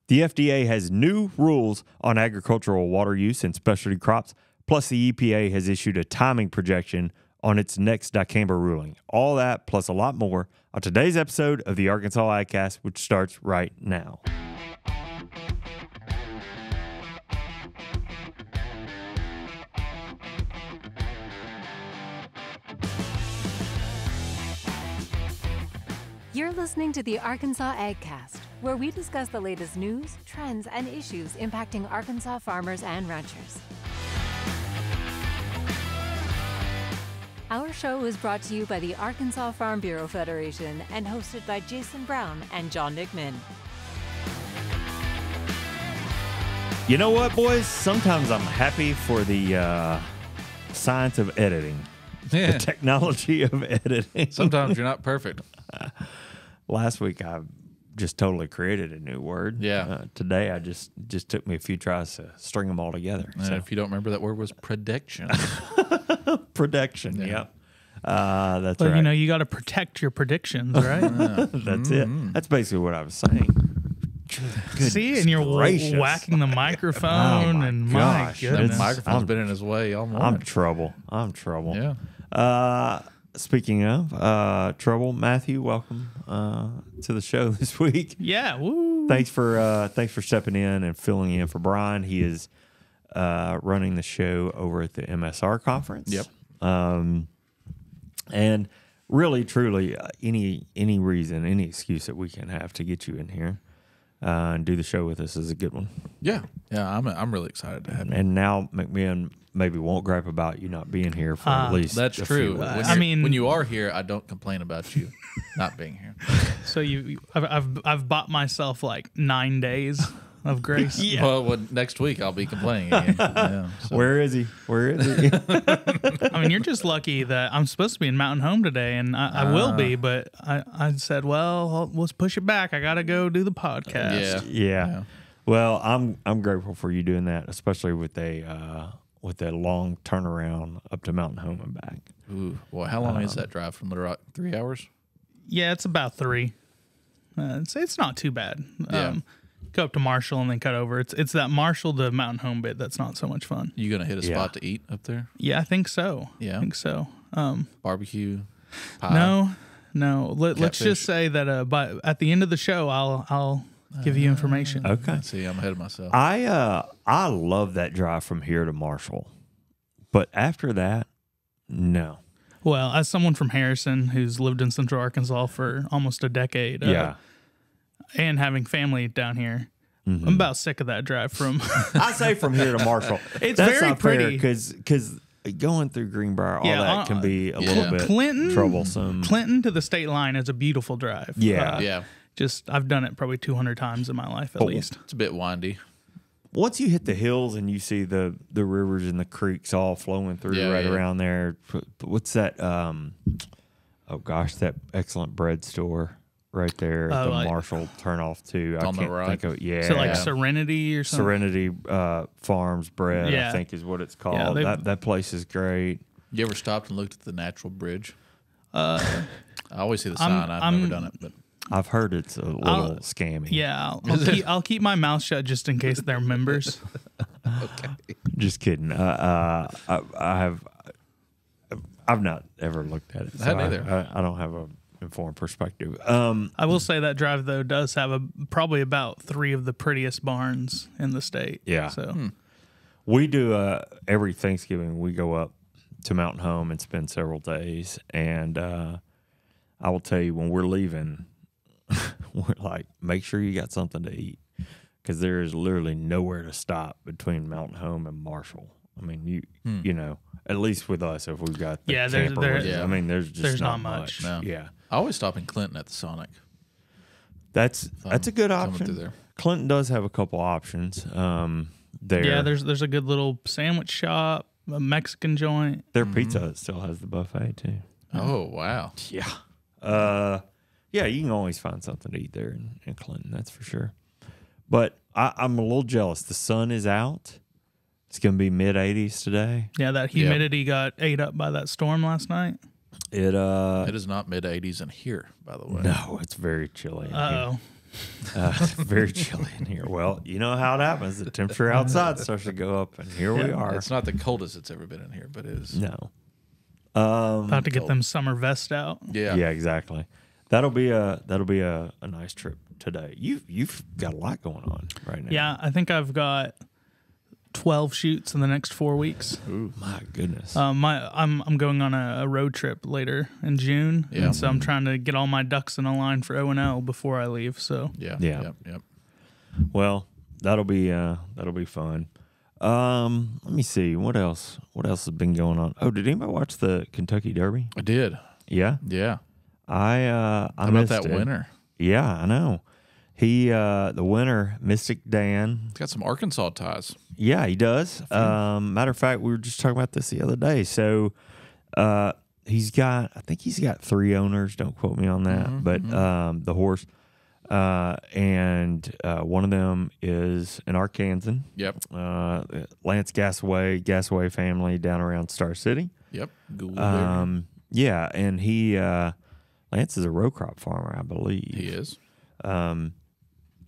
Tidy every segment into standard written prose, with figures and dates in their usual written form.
The FDA has new rules on agricultural water use in specialty crops, plus the EPA has issued a timing projection on its next Dicamba ruling. All that plus a lot more on today's episode of the Arkansas AgCast, which starts right now. You're listening to the Arkansas AgCast, where we discuss the latest news, trends, and issues impacting Arkansas farmers and ranchers. Our show is brought to you by the Arkansas Farm Bureau Federation and hosted by Jason Brown and John Nickman. You know what, boys? Sometimes I'm happy for the science of editing, the technology of editing. Sometimes you're not perfect. Last week, I just totally created a new word. Yeah. Today, I just took me a few tries to string them all together. And So if you don't remember, that word was prediction. Prediction. Yeah. Yep. That's But right. you know, you got to protect your predictions, right? That's it. That's basically what I was saying. See, and you're gracious. whacking the microphone, my and gosh, my That goodness. microphone's been in his way all morning. I'm trouble. Yeah. Speaking of trouble, Matthew, welcome to the show this week. Yeah, woo. Thanks for stepping in and filling in for Brian. He is running the show over at the MSR conference. Yep. And really, truly, any reason, any excuse that we can have to get you in here and do the show with us is a good one. Yeah. I'm really excited to have you. And now McMahon maybe won't gripe about you not being here for at least That's a true. few When weeks. when you are here, I don't complain about you not being here. So I've bought myself like 9 days of grace. Well, next week I'll be complaining again. Yeah, so. Where is he? I mean, you're just lucky that I'm supposed to be in Mountain Home today, and I will be, but I said, well, let's push it back. I got to go do the podcast. Yeah. Well, I'm grateful for you doing that, especially with a long turnaround up to Mountain Home and back. Ooh, well, how long is that drive from Little Rock? 3 hours? Yeah, it's about 3. It's not too bad. Yeah. Go up to Marshall and then cut over. It's that Marshall to Mountain Home bit that's not so much fun. You gonna hit a spot to eat up there? Yeah, I think so. Yeah. I think so. Barbecue? Pie? No. Let's just say that at the end of the show, I'll give you information. Okay. See, I'm ahead of myself. I love that drive from here to Marshall, but after that, no. Well, as someone from Harrison who's lived in Central Arkansas for almost a decade, and having family down here, I'm about sick of that drive from. I say from here to Marshall. It's That's very not fair pretty because going through Greenbrier, all that can be a little bit troublesome. Clinton to the state line is a beautiful drive. Yeah. Just I've done it probably 200 times in my life at least. It's a bit windy. Once you hit the hills and you see the rivers and the creeks all flowing through around there, what's that? Oh gosh, that excellent bread store right there at the Marshall turnoff to. I on the can't right. think of it. Yeah, So like Serenity or something. Serenity Farms Bread, I think is what it's called. That place is great. You ever stopped and looked at the natural bridge? I always see the sign. I've never done it, but I've heard it's a little scammy. Yeah, I'll keep my mouth shut just in case they're members. okay. Just kidding. I've not ever looked at it. I haven't either. I don't have a informed perspective. I will say that drive though does have probably about 3 of the prettiest barns in the state. Yeah. So we do every Thanksgiving we go up to Mountain Home and spend several days, and I will tell you when we're leaving, we're like, make sure you got something to eat because there is literally nowhere to stop between Mountain Home and Marshall. I mean, you know, at least with us, if we've got the camper with us, I mean, there's not much. No. Yeah, I always stop in Clinton at the Sonic. that's a good option. Through there. Clinton does have a couple options. There, yeah, there's a good little sandwich shop, a Mexican joint. their pizza still has the buffet too. Oh wow. Yeah. Yeah, you can always find something to eat there in Clinton, that's for sure. But I'm a little jealous. The sun is out. It's going to be mid-80s today. Yeah, that humidity got ate up by that storm last night. It is not mid-80s in here, by the way. No, it's very chilly. Uh-oh. Very chilly in here. Well, you know how it happens. The temperature outside starts to go up, and here we are. It's not the coldest it's ever been in here, but it is. No. About to get them summer vest out. Yeah. Yeah, exactly. That'll be a nice trip today. You've got a lot going on right now. Yeah, I think I've got 12 shoots in the next 4 weeks. Ooh, my goodness. I'm going on a road trip later in June, Yeah. and so I'm trying to get all my ducks in a line for O&L before I leave. So Yeah. Yeah. Yep. Well, that'll be fun. Let me see what else has been going on. Oh, did anybody watch the Kentucky Derby? I did. Yeah, Yeah. I How about missed that it. winner? Yeah, I know. He the winner, Mystic Dan. He's got some Arkansas ties. Yeah, he does. Matter of fact, we were just talking about this the other day. So I think he's got 3 owners. Don't quote me on that. But the horse, and one of them is an Arkansan. Yep. Lance Gasaway family down around Star City. Yep. Yeah, and he Lance is a row crop farmer, I believe. He is.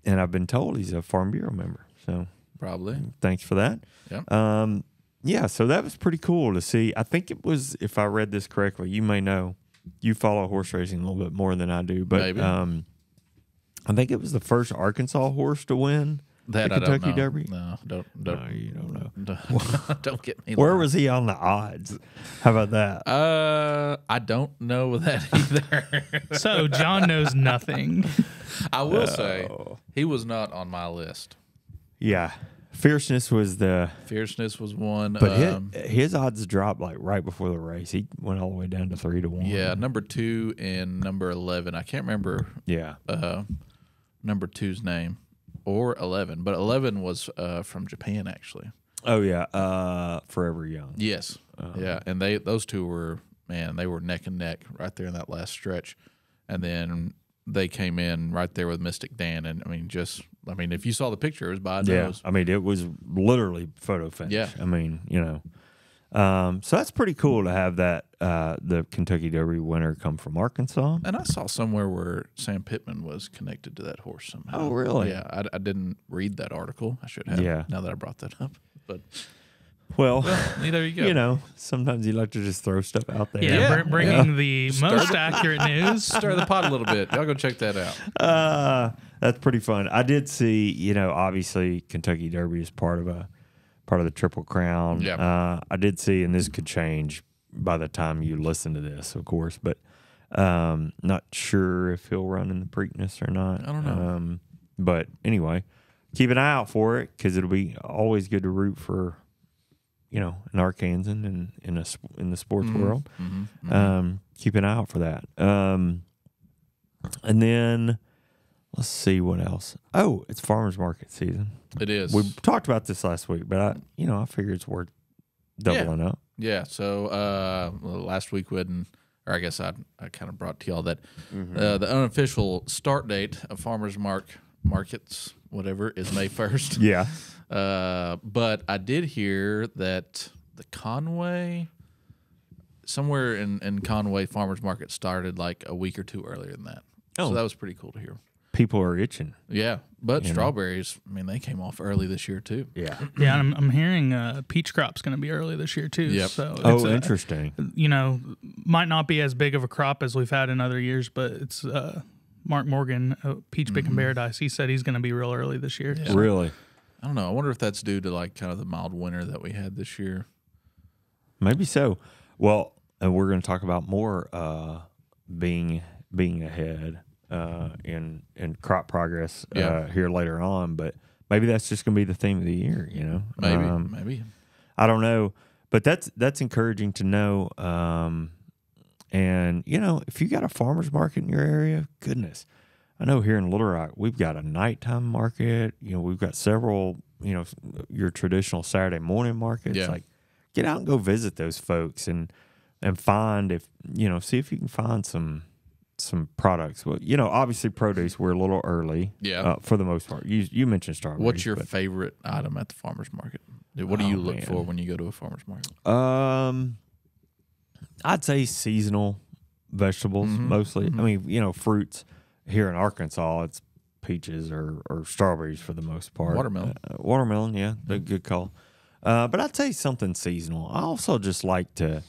And I've been told he's a Farm Bureau member. So Probably. thanks for that. Yep. Yeah, so that was pretty cool to see. I think it was, if I read this correctly, you may know, you follow horse racing a little bit more than I do, but Maybe. I think it was the first Arkansas horse to win That the I don't Kentucky know. Derby. No, don't. No, you don't know. Don't get me. Where lying. was he on the odds? How about that? I don't know that either. So John knows nothing. I will say he was not on my list. Yeah, Fierceness was the, Fierceness was one. but his odds dropped like right before the race. He went all the way down to 3-1. yeah, number 2 and number 11. I can't remember Yeah. number 2's name or 11, but 11 was from Japan actually. Oh yeah. Forever Young. Yes. Yeah, and those two were, man, they were neck and neck right there in that last stretch, and then they came in right there with Mystic Dan, and if you saw the picture, it was by nose. I mean, it was literally photo finish. Yeah. I mean, so that's pretty cool to have that the Kentucky Derby winner come from Arkansas. And I saw somewhere where Sam Pittman was connected to that horse somehow. Oh, really? Yeah, I didn't read that article. I should have. Yeah. Now that I brought that up, but Well, there you go. Sometimes you like to just throw stuff out there. Yeah. Bringing the most accurate news. Stir the pot a little bit. Y'all go check that out. That's pretty fun. I did see, obviously Kentucky Derby is part of the Triple Crown. Yeah. I did see, and this could change by the time you listen to this, of course, but not sure if he'll run in the Preakness or not. I don't know. But anyway, keep an eye out for it because it'll be always good to root for, an Arkansan and in the sports world. Keep an eye out for that. And then let's see what else. Oh, it's farmers market season. It is. We talked about this last week, but I figure it's worth doubling up. Yeah. So last week I guess I kind of brought to y'all that the unofficial start date of farmers markets, whatever, is May 1st. Yeah. But I did hear that the Conway, somewhere in Conway, farmers market started like a week or two earlier than that. Oh. So that was pretty cool to hear. People are itching. Yeah, but strawberries, they came off early this year too. Yeah. Yeah, and I'm hearing peach crop's going to be early this year too. Yep. So Interesting. Might not be as big of a crop as we've had in other years, but it's Mark Morgan, Peach Pick and Paradise. He said he's going to be real early this year. Yeah. Really? I don't know. I wonder if that's due to like kind of the mild winter that we had this year. Maybe so. Well, and we're going to talk about more being ahead in crop progress here later on, but maybe that's just going to be the theme of the year. Maybe. I don't know, but that's encouraging to know. And if you got a farmer's market in your area, goodness, I know here in Little Rock we've got a nighttime market. We've got several. Your traditional Saturday morning markets. Yeah. Like, get out and go visit those folks and find see if you can find some products. Well, obviously produce we're a little early. Yeah. For the most part. You mentioned strawberries. What's your favorite item at the farmer's market? What do you look for when you go to a farmer's market? I'd say seasonal vegetables mostly. I mean, fruits here in Arkansas, it's peaches or strawberries for the most part. Watermelon. Watermelon, yeah, a good call. But I'd say something seasonal. I also just like to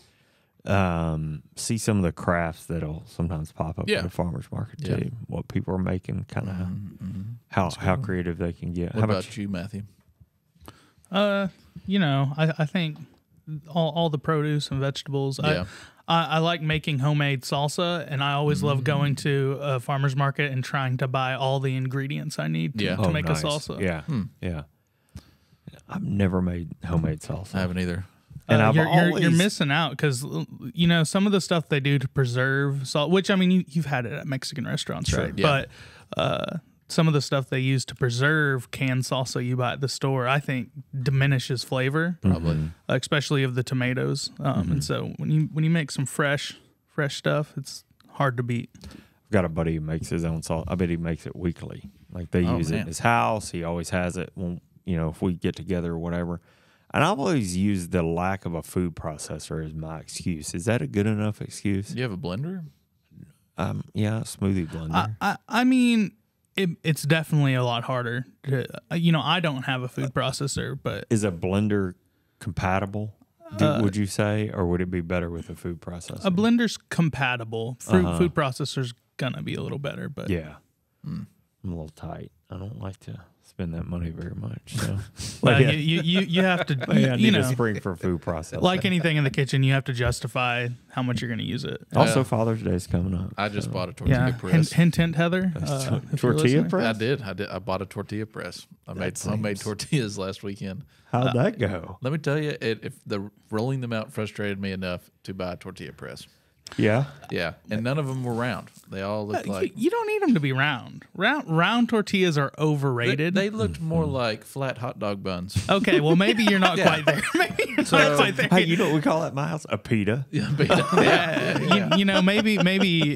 see some of the crafts that'll sometimes pop up at the farmer's market too. What people are making, kind of how creative they can get. What about you, Matthew? I think all the produce and vegetables. Yeah. I like making homemade salsa, and I always love going to a farmer's market and trying to buy all the ingredients I need to make a salsa. Yeah, yeah. I've never made homemade salsa. I haven't either. And you're missing out because some of the stuff they do to preserve salt, which I mean you've had it at Mexican restaurants, right? Yeah. But some of the stuff they use to preserve canned salsa you buy at the store, I think diminishes flavor, Probably. Especially of the tomatoes. And so when you make some fresh stuff, it's hard to beat. I've got a buddy who makes his own salt. I bet he makes it weekly. Like they use it in his house. He always has it. When, if we get together or whatever. And I've always used the lack of a food processor as my excuse. Is that a good enough excuse? You have a blender? Yeah, a smoothie blender. I mean, it's definitely a lot harder. I don't have a food processor, but is a blender compatible? Would you say, or would it be better with a food processor? A blender's compatible. Food processor's gonna be a little better, but yeah, I'm a little tight. I don't like to spend that money very much. So, you have to. I need a spring for food processing. Like anything in the kitchen, you have to justify how much you're going to use it. Also, Father's Day is coming up. I just bought a tortilla press. Hint, Heather. Tortilla press? I did. I bought a tortilla press. I made homemade tortillas last weekend. How'd that go? Let me tell you, if the rolling them out frustrated me enough to buy a tortilla press. Yeah, yeah, and none of them were round. They all looked like you don't need them to be round. Round tortillas are overrated. They looked more like flat hot dog buns. Okay, well maybe you're not quite there. Maybe you're not quite there. Hey, you know what we call it at my house? A pita. Yeah, maybe.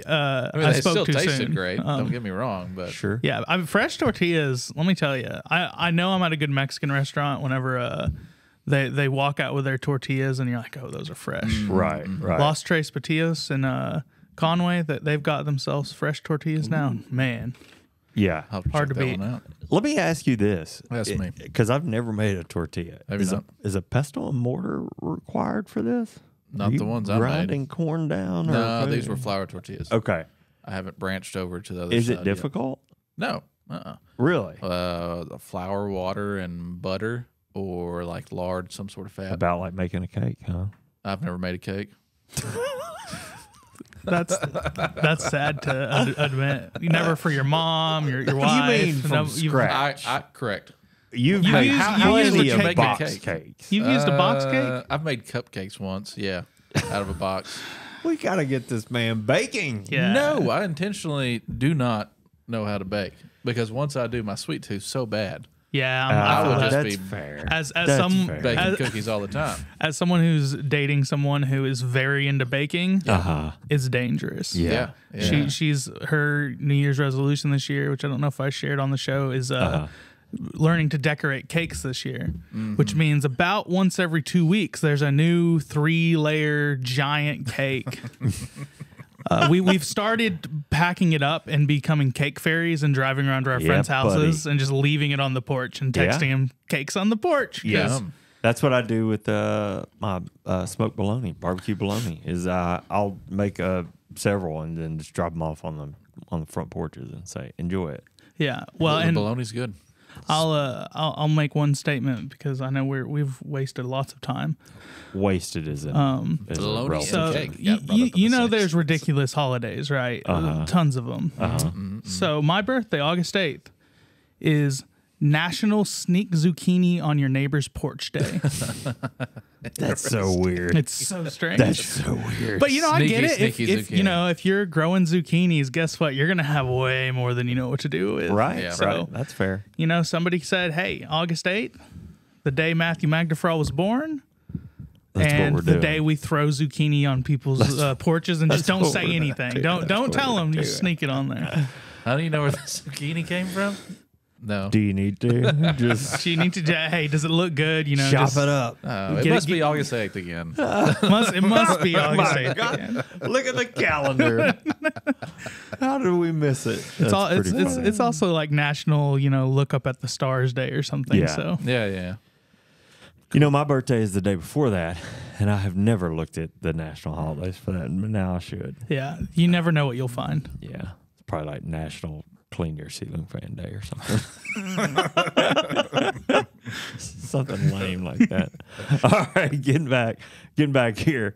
I they spoke still too tasted soon. great. Don't get me wrong, but Sure. Yeah, fresh tortillas. Let me tell you, I know I'm at a good Mexican restaurant whenever they walk out with their tortillas and you're like, oh, those are fresh. Right. Los Tres Patios in Conway, that they've got themselves fresh tortillas now. Man, Yeah. hard to beat. Let me ask you this. Ask me. Because I've never made a tortilla. Is a pestle and mortar required for this? Not the ones I made. Grinding corn down? No, these were flour tortillas. Okay. I haven't branched over to the other Is side it difficult? Yet. No. Really? The flour, water, and butter, or like lard, some sort of fat. About like making a cake, huh? I've never made a cake. That's sad to admit. Never for your mom, your wife. You mean from scratch? Correct. You've made made plenty used a of cake box cake. cakes. You've used a box cake? I've made cupcakes once, yeah, out of a box. We got to get this man baking. Yeah. No, I intentionally do not know how to bake because once I do, my sweet tooth's so bad. Yeah, I would just that's be fair. as That's some fair. baking cookies all the time. as someone who's dating someone who is very into baking, it's dangerous. Yeah. She's her New Year's resolution this year, which I don't know if I shared on the show, is learning to decorate cakes this year, which means about once every 2 weeks there's a new 3-layer giant cake. We've started packing it up and becoming cake fairies and driving around to our friends' houses and just leaving it on the porch and texting them cakes on the porch. Yes. That's what I do with my smoked bologna, barbecue bologna. Is I'll make several and then just drop them off on the front porches and say enjoy it. Yeah. Well, the and bologna's good. I'll make one statement because I know we've wasted lots of time. Wasted is a bologna relative. and So cake. you know there's ridiculous holidays, right? Tons of them. So my birthday, August 8th, is National Sneak Zucchini on Your Neighbor's Porch Day. That's so weird. It's so strange. That's so weird. But I get it. Sneaky If zucchini. if you're growing zucchinis, guess what? You're gonna have way more than you know what to do with. right, Yeah. So right. That's fair. somebody said, "Hey, August 8th, the day Matthew Magdefraw was born." That's and what we're the doing. day we throw zucchini on people's porches and just don't what say we're anything. doing. Don't That's tell what them. we're Just doing. sneak it on there. How do you know where the zucchini came from? No. Do you need to just So you need to, hey, does it look good? You know, chop just, it up? It must be August 8th again. it must be August My 8th. God. again. Look at the calendar. How did we miss it? It's also like National, look up at the stars day or something. Yeah. So Yeah. My birthday is the day before that, and I have never looked at the national holidays for that. But now I should. yeah, you never know what you'll find. Yeah, it's probably like National Clean Your Ceiling Fan Day or something. Something lame like that. All right, getting back here.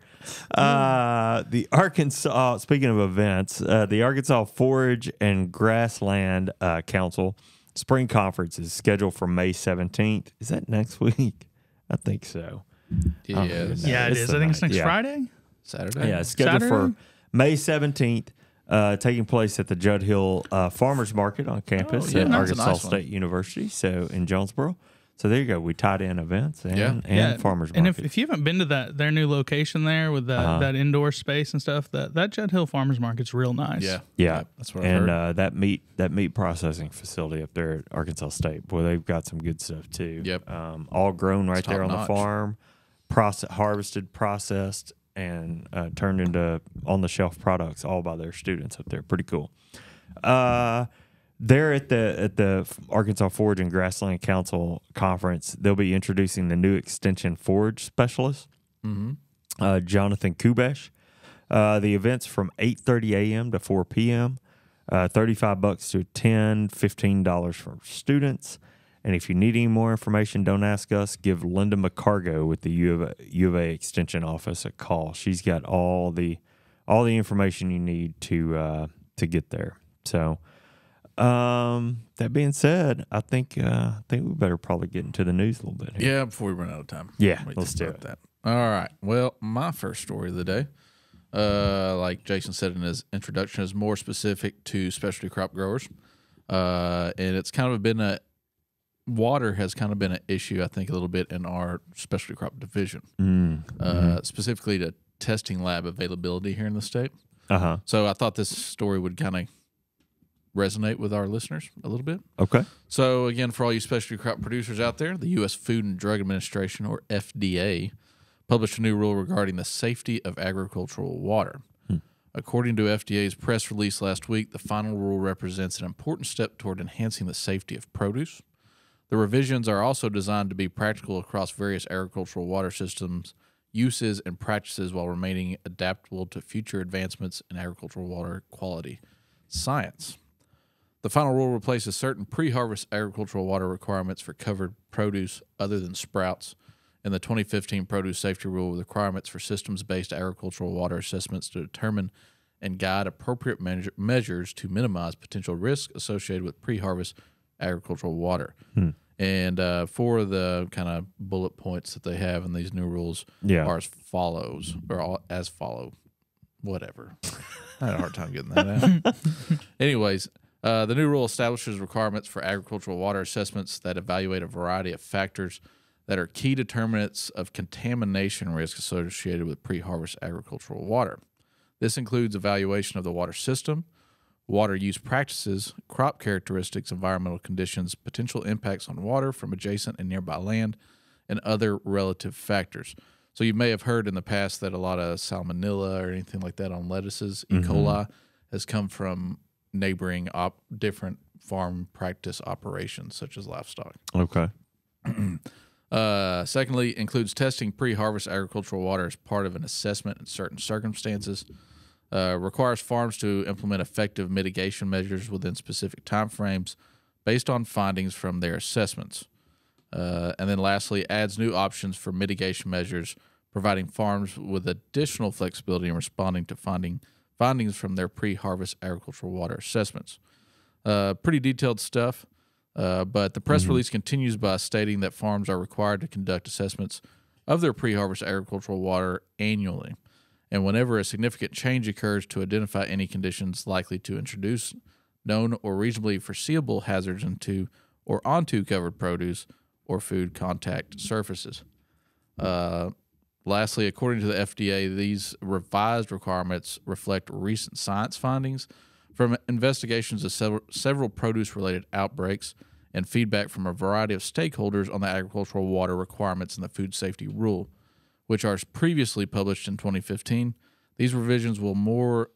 The Arkansas, speaking of events, the Arkansas Forage and Grassland Council Spring Conference is scheduled for May 17th. Is that next week? I think so. Yeah. Yeah, it is. I think it's next Friday. Saturday. Yeah, it's scheduled Saturday? for May 17th, taking place at the Judd Hill Farmers Market on campus yeah, at that's a Arkansas nice one. State University, so in Jonesboro. So there you go. We tied in events and farmers And market. if you haven't been to their new location there with that indoor space and stuff, that Judd Hill Farmers Market's real nice. Yeah, that's what I've heard. And that meat processing facility up there at Arkansas State, boy, they've got some good stuff too. Yep. All grown right there on the top-notch. farm, harvested, processed, and turned into on the shelf products, all by their students up there. Pretty cool. There at the Arkansas Forage and Grassland Council Conference, they'll be introducing the new Extension Forage Specialist, Jonathan Kubesh. The event's from 8:30 a.m. to 4 p.m. $35 to attend, $15 for students. And if you need any more information, don't ask us. Give Linda McCargo with the U of A Extension Office a call. She's got all the information you need to get there. So. That being said, I think we better probably get into the news a little bit here. Yeah, before we run out of time. Yeah, We let's just do wrap it. that. All right. Well, my first story of the day, like Jason said in his introduction, is more specific to specialty crop growers. And it's kind of been water has kind of been an issue, I think, a little bit in our specialty crop division, specifically to testing lab availability here in the state. So I thought this story would kind of resonate with our listeners a little bit. Okay. So again, for all you specialty crop producers out there, the U.S. Food and Drug Administration, or FDA, published a new rule regarding the safety of agricultural water. According to FDA's press release last week, the final rule represents an important step toward enhancing the safety of produce. The revisions are also designed to be practical across various agricultural water systems, uses, and practices while remaining adaptable to future advancements in agricultural water quality science. The final rule replaces certain pre-harvest agricultural water requirements for covered produce other than sprouts and the 2015 Produce Safety Rule with requirements for systems-based agricultural water assessments to determine and guide appropriate measures to minimize potential risk associated with pre-harvest agricultural water. And for the kind of bullet points that they have in these new rules are as follows, or as follow, whatever. I had a hard time getting that out. Anyways, the new rule establishes requirements for agricultural water assessments that evaluate a variety of factors that are key determinants of contamination risk associated with pre-harvest agricultural water. This includes evaluation of the water system, water use practices, crop characteristics, environmental conditions, potential impacts on water from adjacent and nearby land, and other relative factors. So you may have heard in the past that a lot of salmonella or anything like that on lettuces, E. coli, has come from neighboring different farm practice operations such as livestock. Okay. Secondly, includes testing pre-harvest agricultural water as part of an assessment in certain circumstances. Requires farms to implement effective mitigation measures within specific timeframes based on findings from their assessments. And then lastly, adds new options for mitigation measures, providing farms with additional flexibility in responding to findings from their pre-harvest agricultural water assessments. Pretty detailed stuff, but the press release continues by stating that farms are required to conduct assessments of their pre-harvest agricultural water annually, and whenever a significant change occurs, to identify any conditions likely to introduce known or reasonably foreseeable hazards into or onto covered produce or food contact surfaces. Lastly, according to the FDA, these revised requirements reflect recent science findings from investigations of several produce-related outbreaks and feedback from a variety of stakeholders on the agricultural water requirements in the food safety rule, which are previously published in 2015. These revisions will more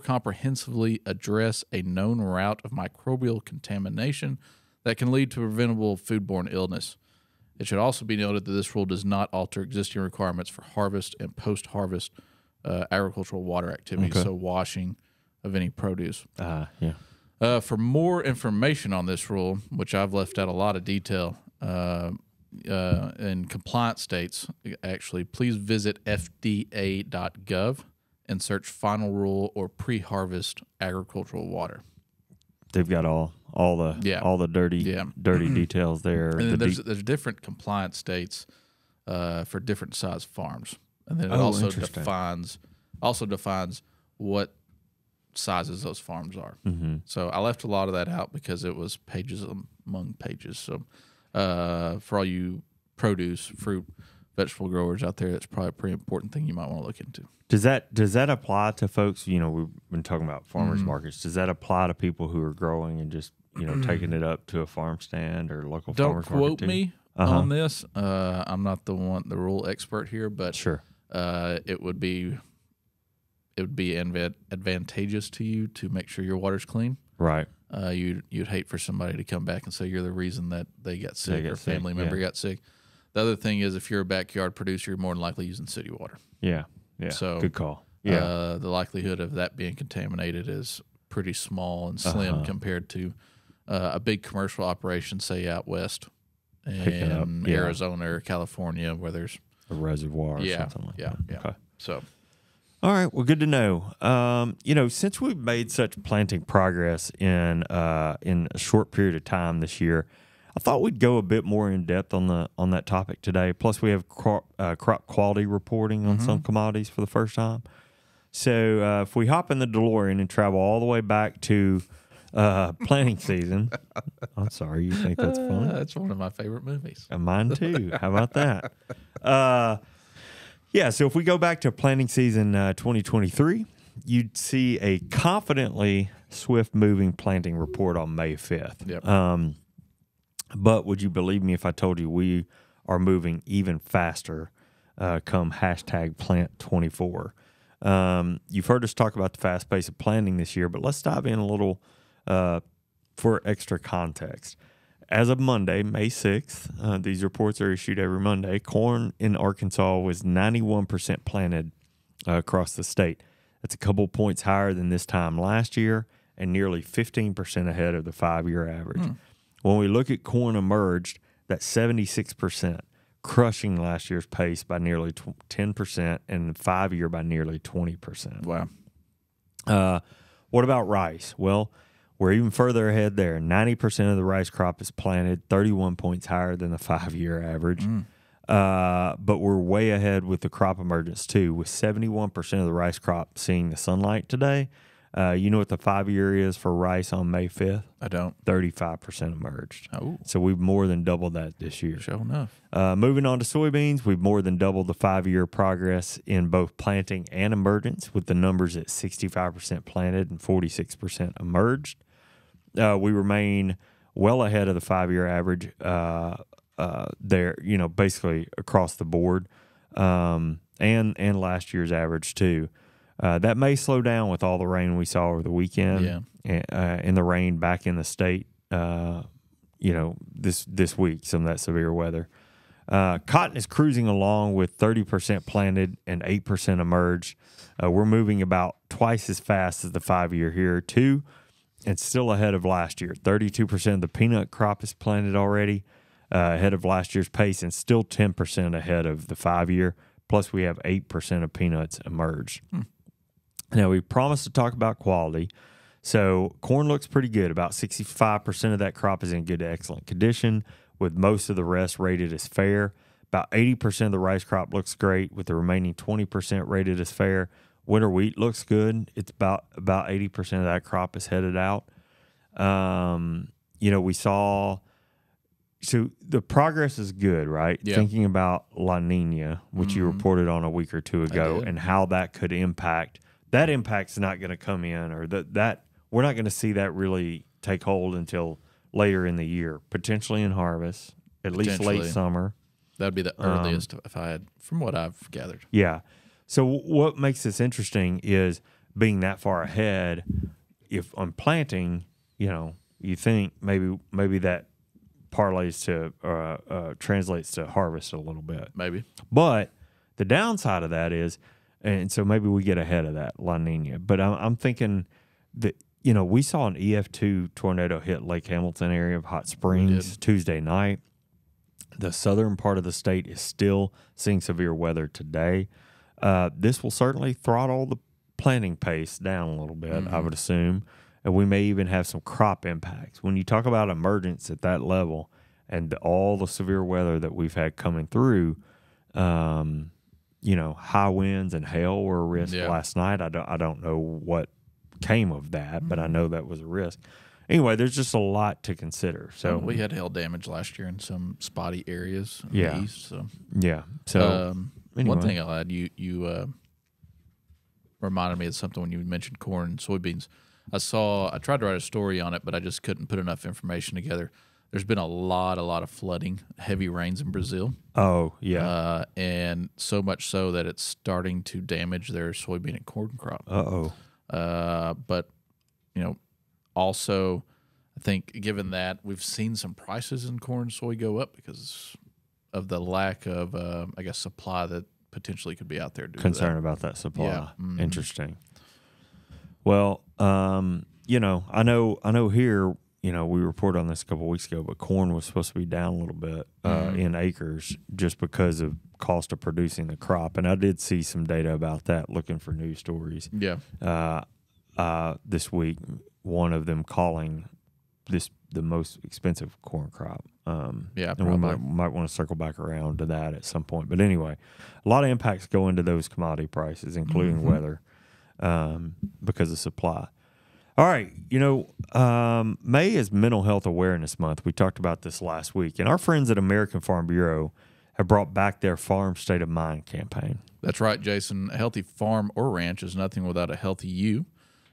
comprehensively address a known route of microbial contamination that can lead to preventable foodborne illness. It should also be noted that this rule does not alter existing requirements for harvest and post-harvest agricultural water activities, so washing of any produce. For more information on this rule, which I've left out a lot of detail in compliance states, actually, please visit fda.gov and search final rule or pre-harvest agricultural water. They've got all the dirty details there. And then there's different compliance states for different size farms, and then it also defines what sizes those farms are. So I left a lot of that out because it was pages among pages. So for all you produce, fruit, vegetable growers out there, that's probably a pretty important thing you might want to look into. Does that apply to folks? You know, we've been talking about farmers markets. Does that apply to people who are growing and just taking it up to a farm stand or local farmers market? Don't quote me on this. I'm not the rule expert here, but sure, it would be advantageous to you to make sure your water's clean. Right. You'd hate for somebody to come back and say you're the reason that they got sick or a family member got sick. The other thing is, if you're a backyard producer, you're more than likely using city water. Yeah. So good call. Yeah. The likelihood of that being contaminated is pretty small and slim compared to a big commercial operation, say out west in Arizona or California, where there's a reservoir or something like that. Yeah. Okay. So. All right. Well, good to know. Since we've made such planting progress in a short period of time this year, I thought we'd go a bit more in depth on that topic today. Plus, we have crop quality reporting on some commodities for the first time. So, if we hop in the DeLorean and travel all the way back to planting season, I'm sorry, you think that's funny? That's one of my favorite movies. Mine too. How about that? So if we go back to planting season 2023, you'd see a confidently swift-moving planting report on May 5th. Yep. But would you believe me if I told you we are moving even faster come #plant24? You've heard us talk about the fast pace of planting this year, but let's dive in a little for extra context. As of Monday, May 6th, these reports are issued every Monday, corn in Arkansas was 91% planted across the state. That's a couple points higher than this time last year and nearly 15% ahead of the 5-year average. When we look at corn emerged, that's 76%, crushing last year's pace by nearly 10% and the 5-year by nearly 20%. Wow. What about rice? Well, we're even further ahead there. 90% of the rice crop is planted, 31 points higher than the 5-year average. But we're way ahead with the crop emergence too, with 71% of the rice crop seeing the sunlight today. You know what the 5-year is for rice on May 5th? I don't. 35% emerged. Oh. So we've more than doubled that this year. Sure enough. Moving on to soybeans, we've more than doubled the 5-year progress in both planting and emergence, with the numbers at 65% planted and 46% emerged. We remain well ahead of the 5-year average there, basically across the board, and last year's average too. That may slow down with all the rain we saw over the weekend, and the rain back in the state, this week, some of that severe weather. Cotton is cruising along with 30% planted and 8% emerged. We're moving about twice as fast as the 5-year here too, and still ahead of last year. 32% of the peanut crop is planted already, ahead of last year's pace, and still 10% ahead of the 5-year. Plus, we have 8% of peanuts emerged. Now, we promised to talk about quality. So corn looks pretty good. About 65% of that crop is in good to excellent condition, with most of the rest rated as fair. About 80% of the rice crop looks great, with the remaining 20% rated as fair. Winter wheat looks good. It's about 80% of that crop is headed out. We saw... So the progress is good, right? Yeah. Thinking about La Nina, which you reported on a week or two ago, and how that could impact. That impact's not going to come in, or that we're not going to see that really take hold until later in the year, potentially in harvest, at least late summer. That'd be the earliest if I had, from what I've gathered. Yeah. So what makes this interesting is being that far ahead. If on planting, you think maybe that parlays to translates to harvest a little bit. Maybe. But the downside of that is, and so maybe we get ahead of that La Nina. But I'm thinking that, we saw an EF2 tornado hit Lake Hamilton area of Hot Springs Tuesday night. The southern part of the state is still seeing severe weather today. This will certainly throttle the planting pace down a little bit, I would assume. And we may even have some crop impacts. When you talk about emergence at that level and all the severe weather that we've had coming through, high winds and hail were a risk last night. I don't know what came of that, but I know that was a risk. Anyway, there's just a lot to consider. So we had hail damage last year in some spotty areas in the east. So anyway. One thing I'll add, you reminded me of something when you mentioned corn and soybeans. I tried to write a story on it, but I just couldn't put enough information together. There's been a lot of flooding, heavy rains in Brazil. Oh, yeah. And so much so that it's starting to damage their soybean and corn crop. But, also, I think given that we've seen some prices in corn and soy go up because of the lack of, supply that potentially could be out there. Concern about that supply. Yeah. Interesting. Well, I know here, we reported on this a couple of weeks ago, but corn was supposed to be down a little bit in acres just because of cost of producing the crop. And I did see some data about that, looking for news stories. Yeah. This week, one of them calling this the most expensive corn crop. And we might want to circle back around to that at some point. But anyway, a lot of impacts go into those commodity prices, including weather, because of supply. All right, May is Mental Health Awareness Month. We talked about this last week, and our friends at American Farm Bureau have brought back their Farm State of Mind campaign. That's right, Jason. A healthy farm or ranch is nothing without a healthy you,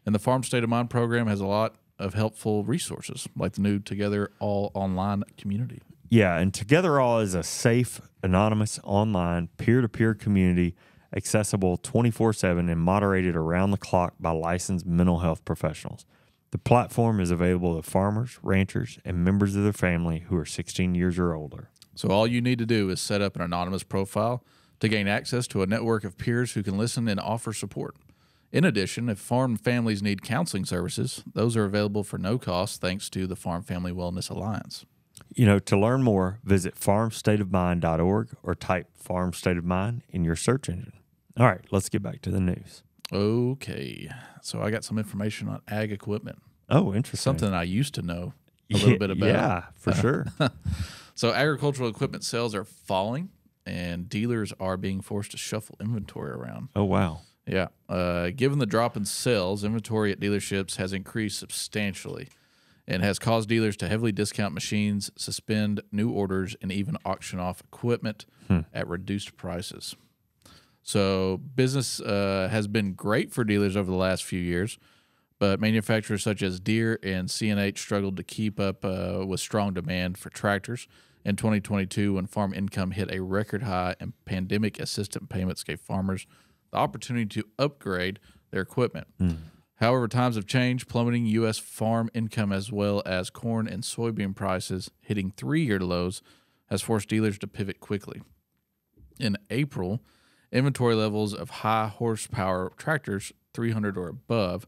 and the Farm State of Mind program has a lot of helpful resources, like the new Together All online community. Yeah, and Together All is a safe, anonymous, online, peer-to-peer community accessible 24/7 and moderated around the clock by licensed mental health professionals. The platform is available to farmers, ranchers, and members of their family who are 16 years or older. So all you need to do is set up an anonymous profile to gain access to a network of peers who can listen and offer support. In addition, if farm families need counseling services, those are available for no cost thanks to the Farm Family Wellness Alliance. To learn more, visit farmstateofmind.org or type Farm State of Mind in your search engine. All right, let's get back to the news. Okay. So I got some information on ag equipment. Oh, interesting. Something I used to know a little bit about. Yeah, for sure. So agricultural equipment sales are falling, and dealers are being forced to shuffle inventory around. Oh, wow. Yeah. Given the drop in sales, inventory at dealerships has increased substantially and has caused dealers to heavily discount machines, suspend new orders, and even auction off equipment at reduced prices. So business has been great for dealers over the last few years, but manufacturers such as Deere and C&H struggled to keep up with strong demand for tractors. In 2022, when farm income hit a record high and pandemic assistance payments gave farmers the opportunity to upgrade their equipment. However, times have changed. Plummeting U.S. farm income as well as corn and soybean prices hitting 3-year lows has forced dealers to pivot quickly. In April, inventory levels of high horsepower tractors, 300 or above,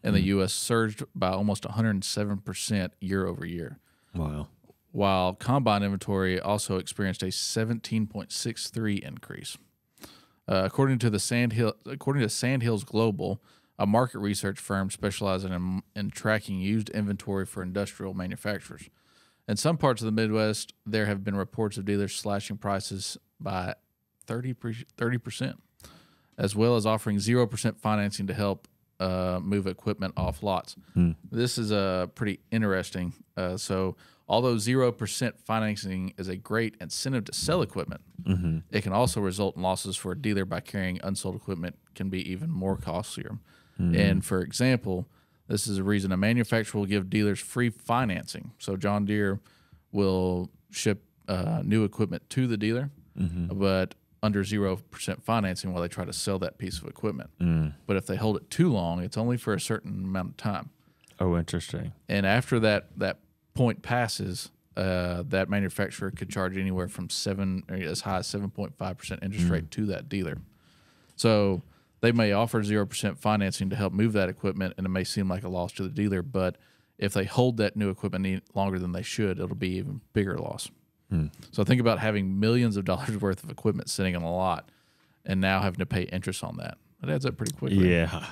in the U.S. surged by almost 107% year over year. Wow. While combine inventory also experienced a 17.63 increase. According to Sandhills Global, a market research firm specializing in tracking used inventory for industrial manufacturers. In some parts of the Midwest, there have been reports of dealers slashing prices by 30%, as well as offering 0% financing to help move equipment off lots. This is pretty interesting. So although 0% financing is a great incentive to sell equipment, it can also result in losses for a dealer by carrying unsold equipment can be even more costlier. And for example, This is a reason a manufacturer will give dealers free financing. So John Deere will ship new equipment to the dealer, but under 0% financing while they try to sell that piece of equipment. But if they hold it too long, it's only for a certain amount of time. Oh, interesting. And after that point passes, that manufacturer could charge anywhere from as high as 7.5% interest rate to that dealer. So they may offer 0% financing to help move that equipment, and it may seem like a loss to the dealer. But if they hold that new equipment longer than they should, it'll be even bigger loss. So think about having millions of dollars worth of equipment sitting on a lot, and now having to pay interest on that. It adds up pretty quickly. Yeah.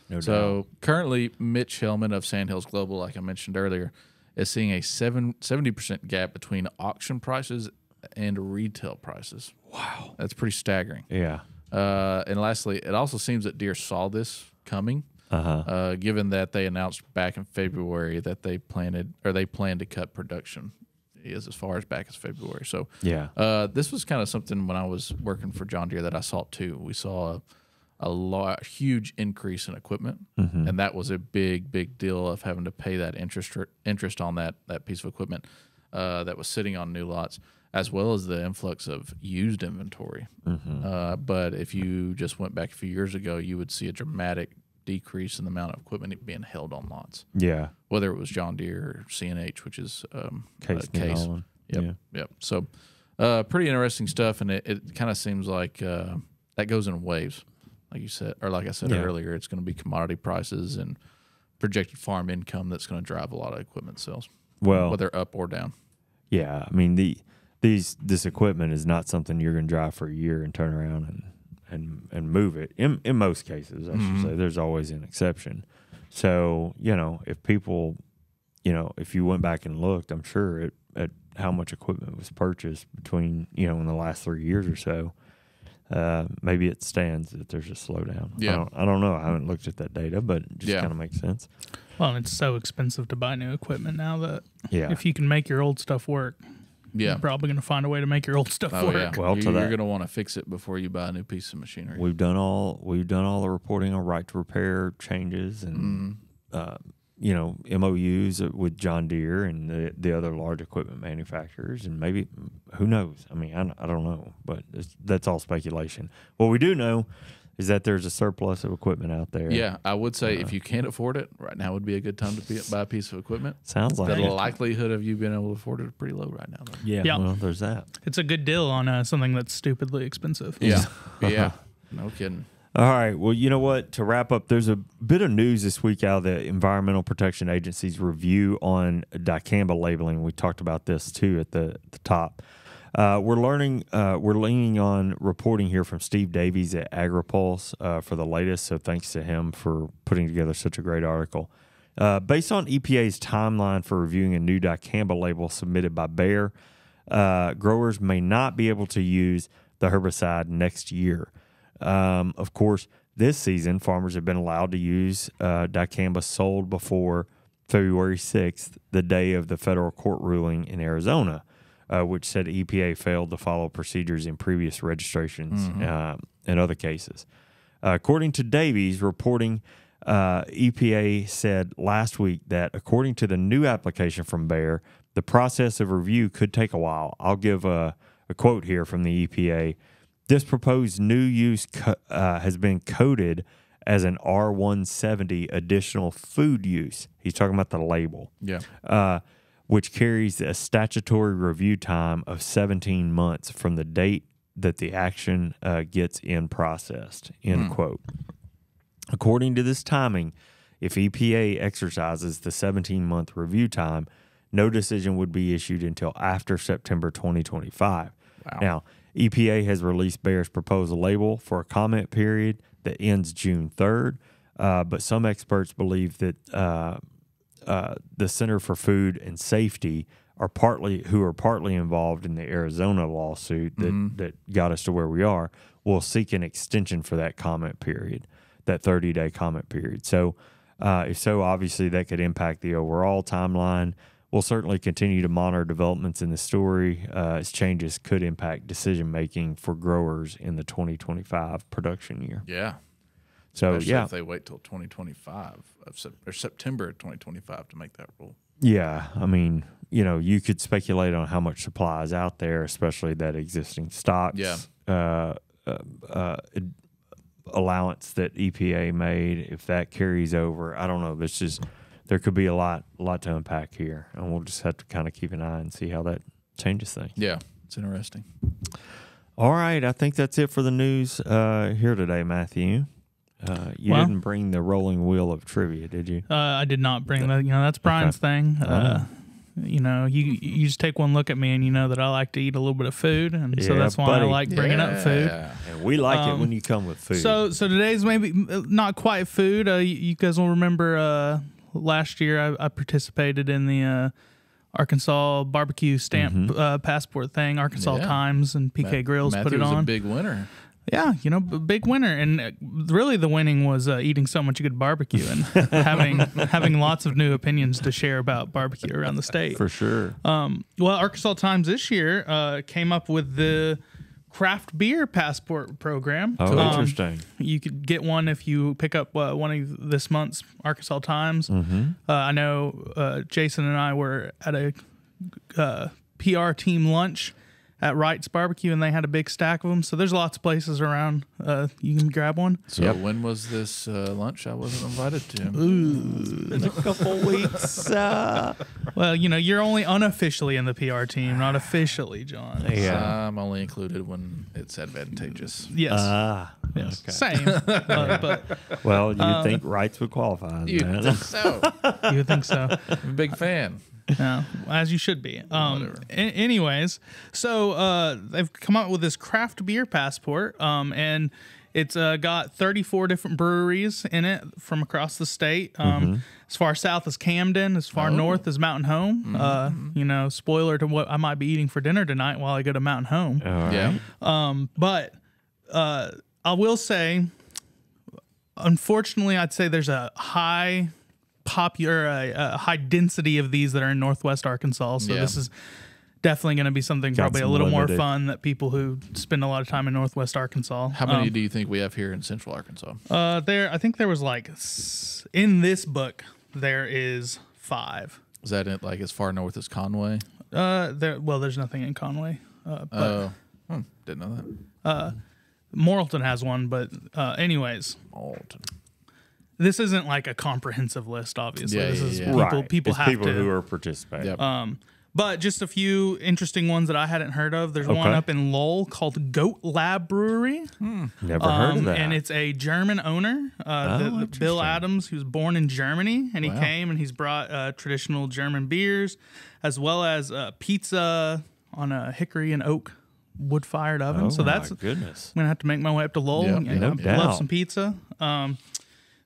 No So currently, Mitch Hellman of Sandhills Global, like I mentioned earlier, is seeing a 70% gap between auction prices and retail prices. Wow. That's pretty staggering. Yeah. And lastly, it also seems that Deere saw this coming, given that they announced back in February that they planned to cut production as far as back as February. So this was kind of something when I was working for John Deere that I saw too. We saw a huge increase in equipment, and that was a big deal of having to pay that interest on that piece of equipment that was sitting on new lots, as well as the influx of used inventory. But if you just went back a few years ago, you would see a dramatic decrease in the amount of equipment being held on lots. Yeah. Whether it was John Deere or CNH, which is Case. Yep. So pretty interesting stuff, and it kind of seems like that goes in waves. Like you said, or like I said earlier, it's going to be commodity prices and projected farm income that's going to drive a lot of equipment sales, whether up or down. Yeah, I mean this equipment is not something you're going to drive for a year and turn around and move it. In most cases, I should say, there's always an exception. So if people, if you went back and looked, I'm sure at how much equipment was purchased between in the last 3 years or so. Maybe it stands that there's a slowdown. Yeah. I don't know. I haven't looked at that data, but it just kind of makes sense. Well, and it's so expensive to buy new equipment now that if you can make your old stuff work, you're probably going to find a way to make your old stuff work. Yeah. Well, you're going to want to fix it before you buy a new piece of machinery. We've done all the reporting on right to repair changes and MOUs with John Deere and the other large equipment manufacturers, and maybe who knows? I mean, I don't know, but that's all speculation. What we do know is that there's a surplus of equipment out there. Yeah, I would say if you can't afford it, right now would be a good time to buy a piece of equipment. Sounds like the it. likelihood of you being able to afford it is pretty low right now, though. Yeah, well, there's that. It's a good deal on something that's stupidly expensive. Yeah, yeah, no kidding. All right. Well, you know what? To wrap up, there's a bit of news this week out of the Environmental Protection Agency's review on dicamba labeling. We talked about this too at the top. We're leaning on reporting here from Steve Davies at AgriPulse for the latest. So thanks to him for putting together such a great article. Based on EPA's timeline for reviewing a new dicamba label submitted by Bayer, growers may not be able to use the herbicide next year. Of course, this season, farmers have been allowed to use dicamba sold before February 6th, the day of the federal court ruling in Arizona, which said EPA failed to follow procedures in previous registrations and other cases. According to Davies reporting, EPA said last week that according to the new application from Bayer, the process of review could take a while. I'll give a quote here from the EPA. This proposed new use has been coded as an R170 additional food use. He's talking about the label. Yeah. Which carries a statutory review time of 17 months from the date that the action gets in processed, end quote. According to this timing, if EPA exercises the 17-month review time, no decision would be issued until after September 2025. Wow. Now, EPA has released Bayer's proposed label for a comment period that ends June 3rd, but some experts believe that the Center for Food and Safety are partly involved in the Arizona lawsuit that got us to where we are, will seek an extension for that comment period, that 30-day comment period. So if so, obviously that could impact the overall timeline. We'll certainly continue to monitor developments in the story as changes could impact decision-making for growers in the 2025 production year. Yeah. So Especially if they wait till 2025 or September 2025 to make that rule. Yeah, I mean, you know, you could speculate on how much supply is out there, especially that existing stocks. Yeah. Allowance that EPA made, if that carries over, I don't know. There could be a lot to unpack here, and we'll just have to kind of keep an eye and see how that changes things. Yeah, it's interesting. All right, I think that's it for the news here today, Matthew. You didn't bring the rolling wheel of trivia, did you? I did not bring that. You know, that's Brian's thing. You know, you just take one look at me and you know that I like to eat a little bit of food, and so that's why I like bringing up food. And we like it when you come with food. So today's maybe not quite food. You guys will remember last year I participated in the Arkansas barbecue stamp passport thing. Arkansas Times and PK Grills put it on. Matthew was a big winner. Yeah, you know, big winner, and really the winning was eating so much good barbecue and having lots of new opinions to share about barbecue around the state. For sure. Well, Arkansas Times this year came up with the craft beer passport program. Oh, interesting. You could get one if you pick up one of this month's Arkansas Times. I know Jason and I were at a PR team lunch at Wright's Barbecue, and they had a big stack of them. So there's lots of places around you can grab one. So when was this lunch? I wasn't invited to. In a couple weeks. Well, you know, you're only unofficially in the PR team, not officially, John. Yeah. I'm only included when it's advantageous. Yes. Yes. Okay. Same. But Well, you'd think Wrights would qualify. You Man. think so? you would think so. I'm a big fan. Yeah, as you should be. Anyways, so they've come up with this craft beer passport, and it's got 34 different breweries in it from across the state. As far south as Camden, as far north as Mountain Home. You know, spoiler to what I might be eating for dinner tonight while I go to Mountain Home. All right. Yeah. But I will say, unfortunately, I'd say there's a high density of these that are in Northwest Arkansas. So this is definitely going to be something probably a little more fun that people who spend a lot of time in Northwest Arkansas. How many do you think we have here in Central Arkansas? I think there was in this book there is 5. Is that it, like as far north as Conway? There's nothing in Conway. Didn't know that. Morrilton has one, but anyways. Morrilton. This isn't like a comprehensive list, obviously. This is people Right. people It's have people to who are participating. Yep. But just a few interesting ones that I hadn't heard of. There's one up in Lowell called Goat Lab Brewery. Never heard of that. And it's a German owner, Bill Adams, who's born in Germany. And he came and he's brought traditional German beers, as well as pizza on a hickory and oak wood-fired oven. So that's goodness. I'm going to have to make my way up to Lowell. Yep, and no I doubt. love some pizza.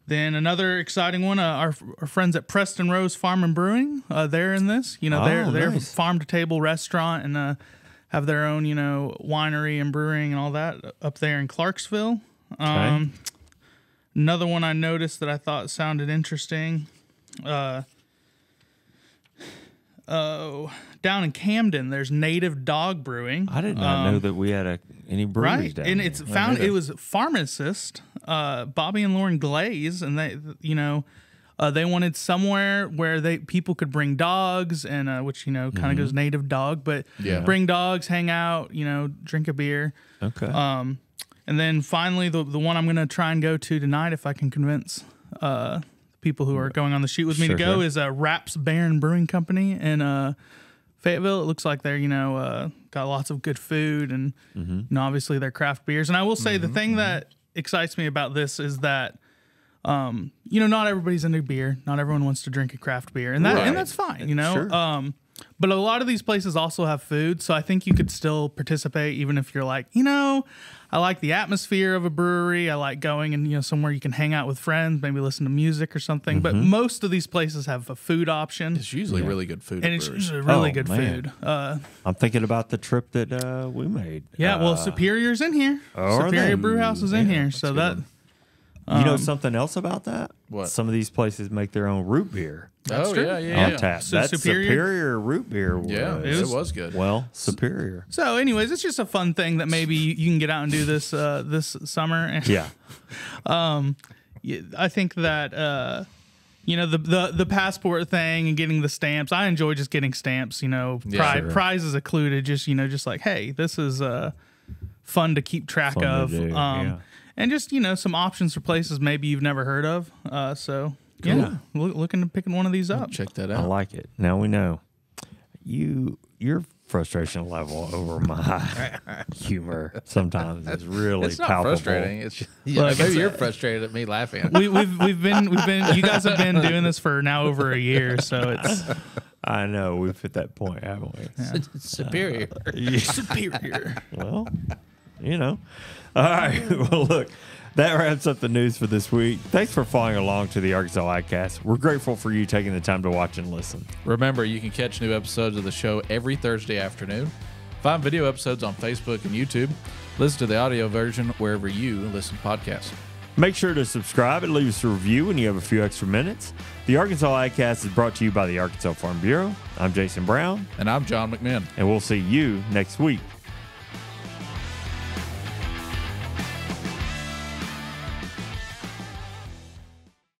Then another exciting one, our friends at Preston Rose Farm and Brewing, they're in this. You know, they're a farm-to-table restaurant and have their own, you know, winery and brewing and all that up there in Clarksville. Another one I noticed that I thought sounded interesting. Down in Camden, there's Native Dog Brewing. I did not know that we had any breweries down and there. it's found. It was pharmacist Bobby and Lauren Glaze, and they, you know, they wanted somewhere where people could bring dogs, and which, you know, kind of goes Native Dog, but bring dogs, hang out, you know, drink a beer. Okay. And then finally, the one I'm going to try and go to tonight, if I can convince people who are going on the shoot with me to go, is Raps Baron Brewing Company in Fayetteville. It looks like they're, you know, got lots of good food and, you know, obviously they're craft beers. And I will say the thing that excites me about this is that, you know, not everybody's into beer. Not everyone wants to drink a craft beer, and that's fine, you know. Sure. But a lot of these places also have food, so I think you could still participate even if you're like, you know, I like the atmosphere of a brewery. I like going and, you know, somewhere you can hang out with friends, maybe listen to music or something. But most of these places have a food option. It's usually really good food. And it's usually really good food. I'm thinking about the trip that we made. Yeah, well, Superior's in here. Superior Brew House is in here. So that... You know something else about that? What? Some of these places make their own root beer Oh, true. on tap. So That Superior? Superior root beer was, it was good. well, Superior. So, anyways, it's just a fun thing that maybe you can get out and do this this summer. Yeah. I think that the passport thing and getting the stamps. I enjoy just getting stamps. Prizes included. Just like, hey, this is fun to keep track of. And just some options for places maybe you've never heard of. Looking to picking one of these up. Check that out. I like it. Now we know your frustration level over my humor sometimes is really it's not palpable. Frustrating. It's just, maybe you're frustrated at me laughing. We've been you guys have been doing this for now over a year, so it's. I know we've hit that point, haven't we? Yeah. Superior. Superior. Well, all right. Well, look. That wraps up the news for this week. Thanks for following along to the Arkansas Agcast. We're grateful for you taking the time to watch and listen. Remember, you can catch new episodes of the show every Thursday afternoon. Find video episodes on Facebook and YouTube. Listen to the audio version wherever you listen to podcasts. Make sure to subscribe and leave us a review when you have a few extra minutes. The Arkansas Agcast is brought to you by the Arkansas Farm Bureau. I'm Jason Brown. And I'm John McMinn. And we'll see you next week.